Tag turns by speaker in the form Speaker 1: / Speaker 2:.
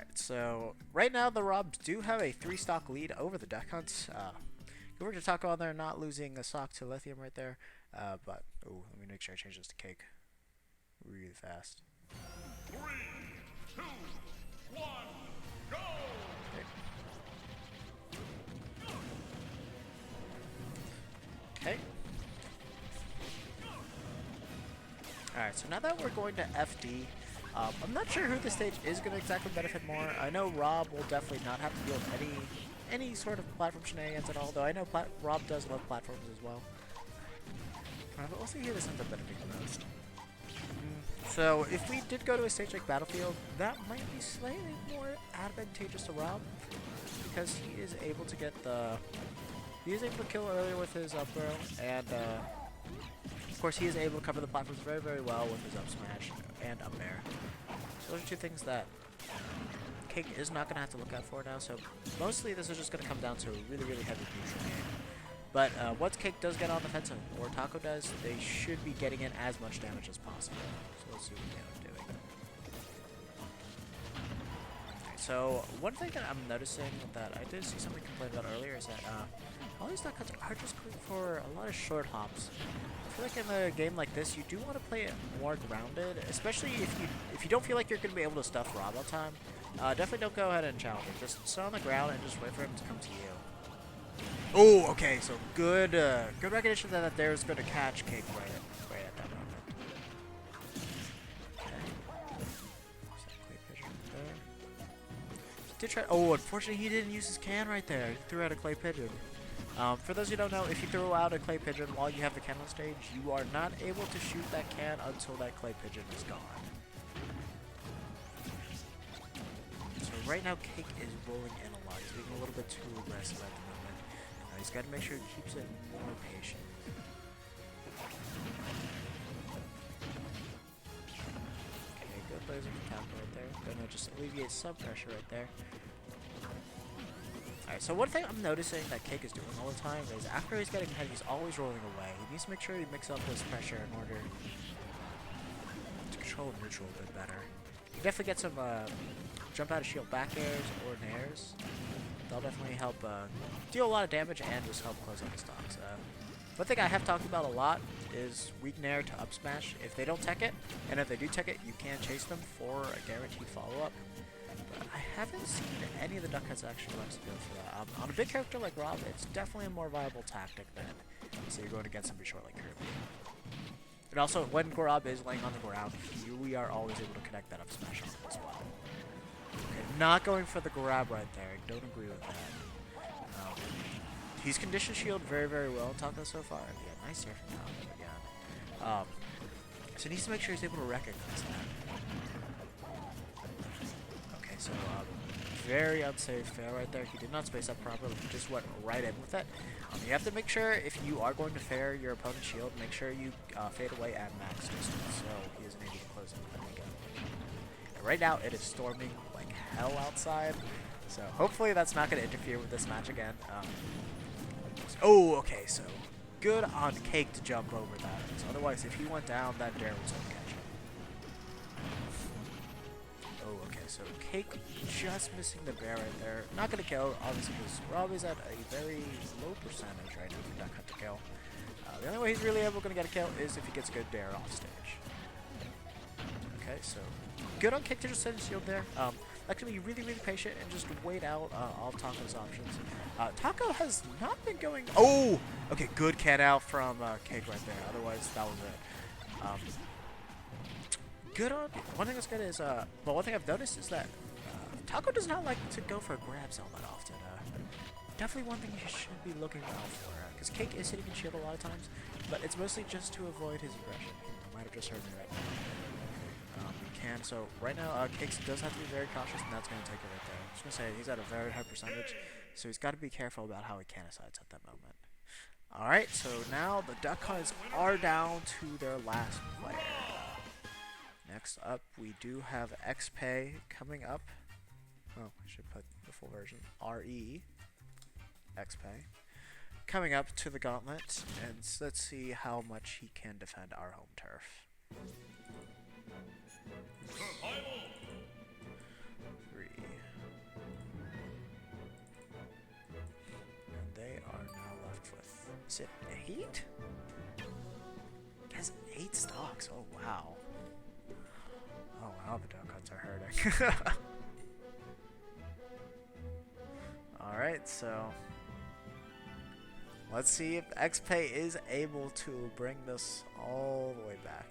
Speaker 1: Alright, so right now the Robs do have a 3 stock lead over the Duck Hunts. Good work to Taco on there, not losing a stock to Lithium right there. But, oh, let me make sure I change this to Cake really fast.
Speaker 2: 3, 2, 1, go!
Speaker 1: Okay. Alright, so now that we're going to FD, I'm not sure who the stage is going to exactly benefit more. I know Rob will definitely not have to deal with any sort of platform shenanigans at all, though I know Rob does love platforms as well. But we'll see who this ends up benefiting the most. So if we did go to a stage like Battlefield, that might be slightly more advantageous to Rob, because he is able to get the... He is able to kill earlier with his up throw, and of course he is able to cover the platforms very, very well with his up smash and up air. So those are two things that Cake is not going to have to look out for now, so mostly this is just going to come down to a really, really heavy neutral game. But once Cake does get on the offensive, or Taco does, they should be getting in as much damage as possible. So let's see what we end up doing. Okay, so one thing that I'm noticing that I did see somebody complain about earlier is that all these Duck Hunts are just going for a lot of short hops. I feel like in a game like this, you do want to play it more grounded, especially if you don't feel like you're going to be able to stuff Rob all the time. Definitely don't go ahead and challenge him. Just sit on the ground and just wait for him to come to you. Oh, okay, so good good recognition that there's going to catch Cake right at that moment. Okay. Clay pigeon there. Did try. Oh, unfortunately, he didn't use his can right there. He threw out a clay pigeon. For those who don't know, if you throw out a clay pigeon while you have the can on stage, you are not able to shoot that can until that clay pigeon is gone. So right now, Cake is rolling in a lot. He's being a little bit too aggressive at the moment. He's got to make sure he keeps it more patient. Okay, good laser from Taco right there. Gonna just alleviate some pressure right there. Alright, so one thing I'm noticing that Cake is doing all the time is after he's getting ahead, he's always rolling away. He needs to make sure he mixes up his pressure in order to control neutral a bit better. You definitely get some jump out of shield back airs or nairs. They'll definitely help deal a lot of damage and just help close out the stocks. One thing I have talked about a lot is weak nair to up smash. If they don't tech it, and if they do tech it, you can chase them for a guaranteed follow-up. But I haven't seen any of the Duck Hunts actually like to go for that. On a big character like Rob, it's definitely a more viable tactic than say you're going against somebody short like Kirby. And also, when Rob is laying on the ground, we are always able to connect that up smash on him as well. Okay, not going for the grab right there. I don't agree with that. He's conditioned shield very, very well on Taco so far. Yeah, nice air from Taco again. So he needs to make sure he's able to recognize that. Okay, so very unsafe fail right there. He did not space up properly. He just went right in with it. You have to make sure if you are going to fair your opponent's shield, make sure you fade away at max distance so he isn't able to close in with him again. And right now, it is storming like hell outside. So hopefully that's not going to interfere with this match again. Oh, okay, so good on Cake to jump over that. So otherwise, if he went down, that dare was going to catch him. Oh, okay, so Cake just missing the bear right there. Not going to kill, obviously, because Rob is at a very low percentage right now for Duck Hunt to kill. The only way he's really able to get a kill is if he gets a good dare off stage. Okay, so good on Cake to just send his shield there. Like to be really, really patient and just wait out all of Taco's options. Taco has not been going... Oh! Okay, good can out from Cake right there. Otherwise, that was it. Good on... One thing that's good is... Well, one thing I've noticed is that Taco does not like to go for grabs all that often. Definitely one thing you should be looking out for. Because Cake is hitting in shield a lot of times, but it's mostly just to avoid his aggression. You might have just heard me right now. So right now, Cake does have to be very cautious, and that's going to take it right there. I was going to say, he's at a very high percentage, so he's got to be careful about how he can-asides at that moment. Alright, so now the Duck Hunts are down to their last player. Next up, we do have XPay coming up. Oh, I should put the full version. RE. XPay. Coming up to the gauntlet, and let's see how much he can defend our home turf.
Speaker 2: Survival.
Speaker 1: 3, 8? He has 8 stocks. Oh, wow. Oh, wow, the dog cuts are hurting. Alright, so let's see if XPay is able to bring this all the way back.